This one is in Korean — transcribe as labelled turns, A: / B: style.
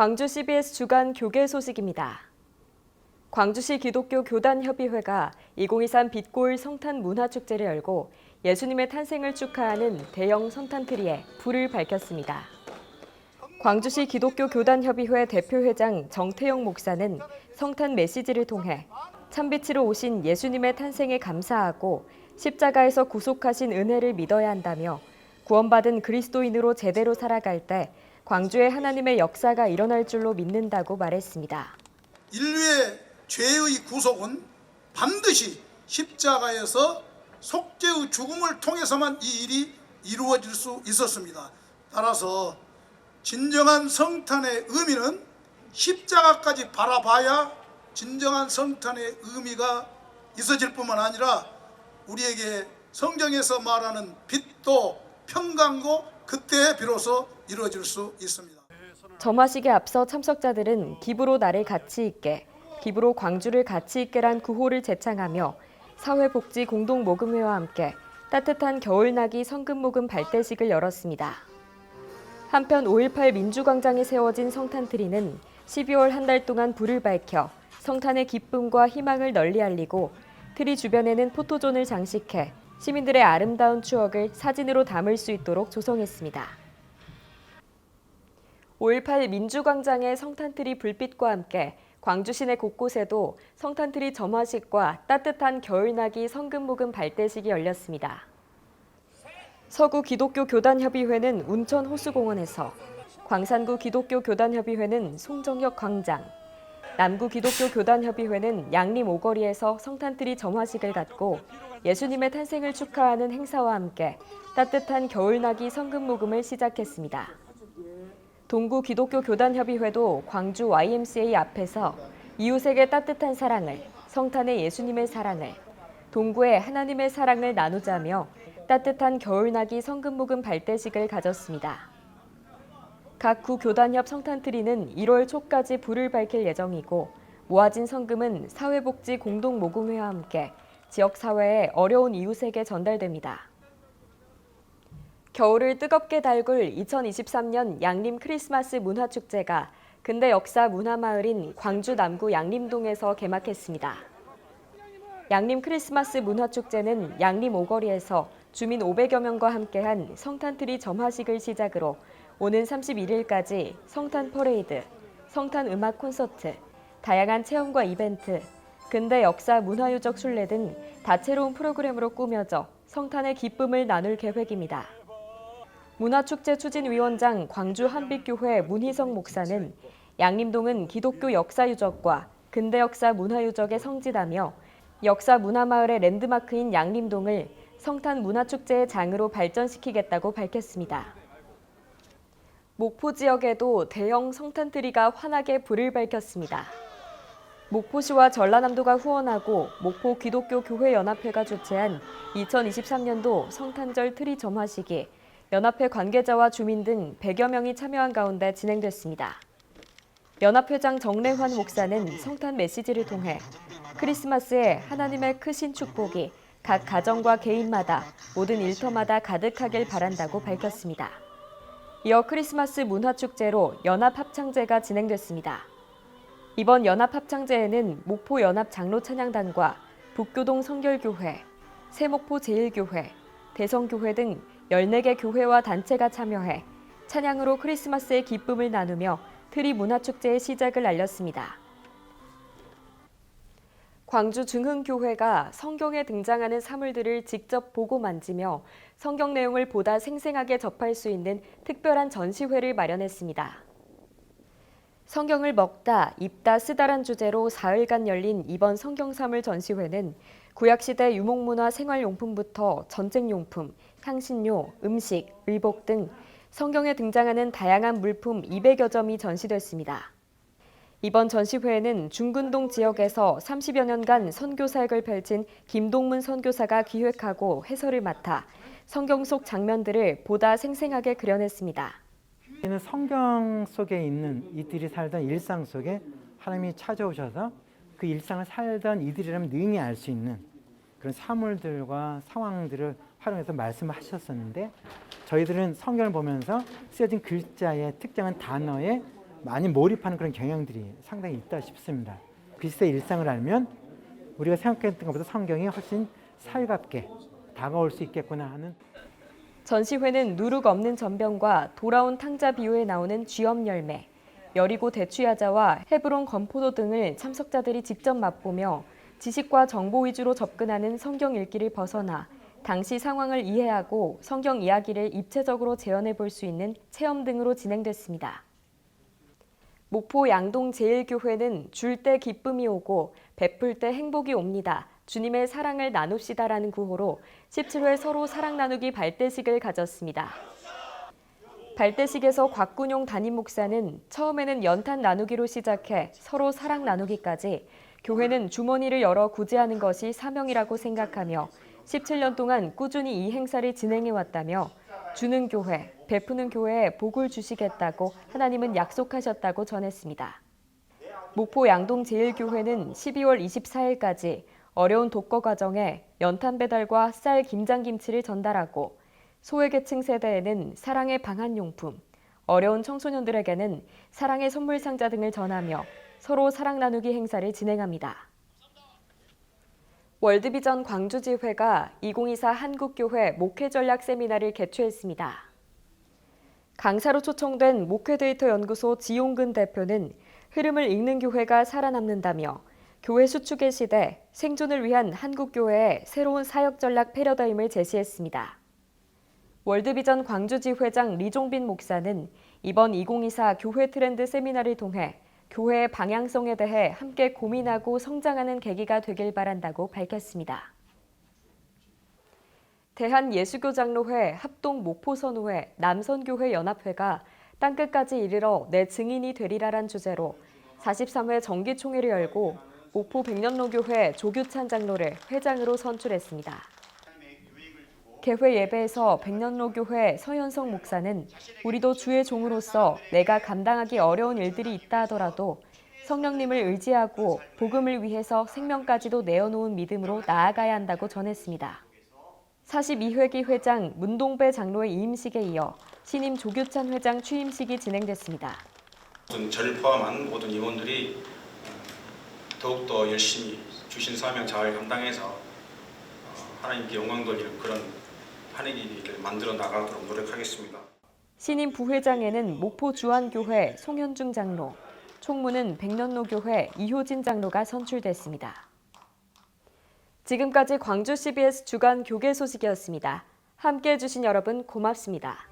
A: 광주 CBS 주간 교계 소식입니다. 광주시 기독교 교단협의회가 2023 빛골 성탄 문화축제를 열고 예수님의 탄생을 축하하는 대형 성탄트리에 불을 밝혔습니다. 광주시 기독교 교단협의회 대표회장 정태영 목사는 성탄 메시지를 통해 참빛으로 오신 예수님의 탄생에 감사하고 십자가에서 구속하신 은혜를 믿어야 한다며 구원받은 그리스도인으로 제대로 살아갈 때 광주에 하나님의 역사가 일어날 줄로 믿는다고 말했습니다.
B: 인류의 죄의 구속은 반드시 십자가에서 속죄의 죽음을 통해서만 이 일이 이루어질 수 있었습니다. 따라서 진정한 성탄의 의미는 십자가까지 바라봐야 진정한 성탄의 의미가 있어질 뿐만 아니라 우리에게 성경에서 말하는 빛도 평강도 그때 비로소 이루어질 수 있습니다.
A: 점화식에 앞서 참석자들은 기부로 나를 가치 있게, 기부로 광주를 가치 있게란 구호를 제창하며 사회복지공동모금회와 함께 따뜻한 겨울나기 성금모금 발대식을 열었습니다. 한편 5.18 민주광장에 세워진 성탄트리는 12월 한 달 동안 불을 밝혀 성탄의 기쁨과 희망을 널리 알리고 트리 주변에는 포토존을 장식해 시민들의 아름다운 추억을 사진으로 담을 수 있도록 조성했습니다. 5.18 민주광장의 성탄트리 불빛과 함께 광주 시내 곳곳에도 성탄트리 점화식과 따뜻한 겨울나기 성금모금 발대식이 열렸습니다. 서구 기독교 교단협의회는 운천 호수공원에서, 광산구 기독교 교단협의회는 송정역 광장, 남구 기독교 교단협의회는 양림 오거리에서 성탄트리 점화식을 갖고 예수님의 탄생을 축하하는 행사와 함께 따뜻한 겨울나기 성금모금을 시작했습니다. 동구 기독교 교단협의회도 광주 YMCA 앞에서 이웃에게 따뜻한 사랑을, 성탄의 예수님의 사랑을, 동구의 하나님의 사랑을 나누자며 따뜻한 겨울나기 성금모금 발대식을 가졌습니다. 각 구 교단협 성탄트리는 1월 초까지 불을 밝힐 예정이고 모아진 성금은 사회복지공동모금회와 함께 지역사회의 어려운 이웃에게 전달됩니다. 겨울을 뜨겁게 달굴 2023년 양림 크리스마스 문화축제가 근대 역사 문화마을인 광주 남구 양림동에서 개막했습니다. 양림 크리스마스 문화축제는 양림 오거리에서 주민 500여 명과 함께한 성탄트리 점화식을 시작으로 오는 31일까지 성탄 퍼레이드, 성탄 음악 콘서트, 다양한 체험과 이벤트, 근대 역사 문화유적 순례 등 다채로운 프로그램으로 꾸며져 성탄의 기쁨을 나눌 계획입니다. 문화축제 추진위원장 광주 한빛교회 문희성 목사는 양림동은 기독교 역사유적과 근대 역사 문화유적의 성지다며 역사 문화마을의 랜드마크인 양림동을 성탄 문화축제의 장으로 발전시키겠다고 밝혔습니다. 목포 지역에도 대형 성탄트리가 환하게 불을 밝혔습니다. 목포시와 전라남도가 후원하고 목포 기독교 교회 연합회가 주최한 2023년도 성탄절 트리 점화식이 연합회 관계자와 주민 등 100여 명이 참여한 가운데 진행됐습니다. 연합회장 정래환 목사는 성탄 메시지를 통해 크리스마스에 하나님의 크신 축복이 각 가정과 개인마다 모든 일터마다 가득하길 바란다고 밝혔습니다. 이어 크리스마스 문화축제로 연합합창제가 진행됐습니다. 이번 연합합창제에는 목포 연합장로찬양단과 북교동 성결교회, 세목포 제일교회, 대성교회 등 14개 교회와 단체가 참여해 찬양으로 크리스마스의 기쁨을 나누며 트리 문화축제의 시작을 알렸습니다. 광주 중흥교회가 성경에 등장하는 사물들을 직접 보고 만지며 성경 내용을 보다 생생하게 접할 수 있는 특별한 전시회를 마련했습니다. 성경을 먹다, 입다, 쓰다란 주제로 사흘간 열린 이번 성경사물 전시회는 구약시대 유목문화 생활용품부터 전쟁용품, 향신료, 음식, 의복 등 성경에 등장하는 다양한 물품 200여 점이 전시됐습니다. 이번 전시회에는 중근동 지역에서 30여 년간 선교사역을 펼친 김동문 선교사가 기획하고 해설을 맡아 성경 속 장면들을 보다 생생하게 그려냈습니다.
C: 성경 속에 있는 이들이 살던 일상 속에 하나님이 찾아오셔서 그 일상을 살던 이들이라면 능히 알 수 있는 그런 사물들과 상황들을 활용해서 말씀을 하셨었는데 저희들은 성경을 보면서 쓰여진 글자의 특정한 단어의 많이 몰입하는 그런 경향들이 상당히 있다 싶습니다. 그리스도의 일상을 알면 우리가 생각했던 것보다 성경이 훨씬 살갑게 다가올 수 있겠구나 하는.
A: 전시회는 누룩 없는 전병과 돌아온 탕자 비유에 나오는 쥐엄 열매, 여리고 대추야자와 헤브론 건포도 등을 참석자들이 직접 맛보며 지식과 정보 위주로 접근하는 성경 읽기를 벗어나 당시 상황을 이해하고 성경 이야기를 입체적으로 재현해 볼 수 있는 체험 등으로 진행됐습니다. 목포 양동제일교회는 줄 때 기쁨이 오고 베풀 때 행복이 옵니다. 주님의 사랑을 나눕시다라는 구호로 17회 서로 사랑 나누기 발대식을 가졌습니다. 발대식에서 곽군용 담임 목사는 처음에는 연탄 나누기로 시작해 서로 사랑 나누기까지 교회는 주머니를 열어 구제하는 것이 사명이라고 생각하며 17년 동안 꾸준히 이 행사를 진행해 왔다며 주는 교회, 베푸는 교회에 복을 주시겠다고 하나님은 약속하셨다고 전했습니다. 목포 양동제일교회는 12월 24일까지 어려운 독거 과정에 연탄 배달과 쌀, 김장김치를 전달하고 소외계층 세대에는 사랑의 방한용품, 어려운 청소년들에게는 사랑의 선물 상자 등을 전하며 서로 사랑 나누기 행사를 진행합니다. 월드비전 광주지회가 2024 한국교회 목회전략 세미나를 개최했습니다. 강사로 초청된 목회데이터 연구소 지용근 대표는 흐름을 읽는 교회가 살아남는다며 교회 수축의 시대, 생존을 위한 한국교회의 새로운 사역전략 패러다임을 제시했습니다. 월드비전 광주지회장 리종빈 목사는 이번 2024 교회 트렌드 세미나를 통해 교회의 방향성에 대해 함께 고민하고 성장하는 계기가 되길 바란다고 밝혔습니다. 대한예수교장로회, 합동 목포선후회, 남선교회 연합회가 땅끝까지 이르러 내 증인이 되리라란 주제로 43회 정기총회를 열고 목포 백년로교회 조규찬 장로를 회장으로 선출했습니다. 개회 예배에서 백년로교회 서현성 목사는 우리도 주의 종으로서 내가 감당하기 어려운 일들이 있다 하더라도 성령님을 의지하고 복음을 위해서 생명까지도 내어놓은 믿음으로 나아가야 한다고 전했습니다. 42회기 회장 문동배 장로의 이임식에 이어 신임 조규찬 회장 취임식이 진행됐습니다.
D: 저를 포함한 모든 임원들이 더욱더 열심히 주신 사명 잘 감당해서 하나님께 영광 돌리는 그런 한 해를 만들어 나가도록 노력하겠습니다.
A: 신임 부회장에는 목포 주안교회 송현중 장로, 총무는 백년로교회 이효진 장로가 선출됐습니다. 지금까지 광주 CBS 주간 교계 소식이었습니다. 함께해 주신 여러분 고맙습니다.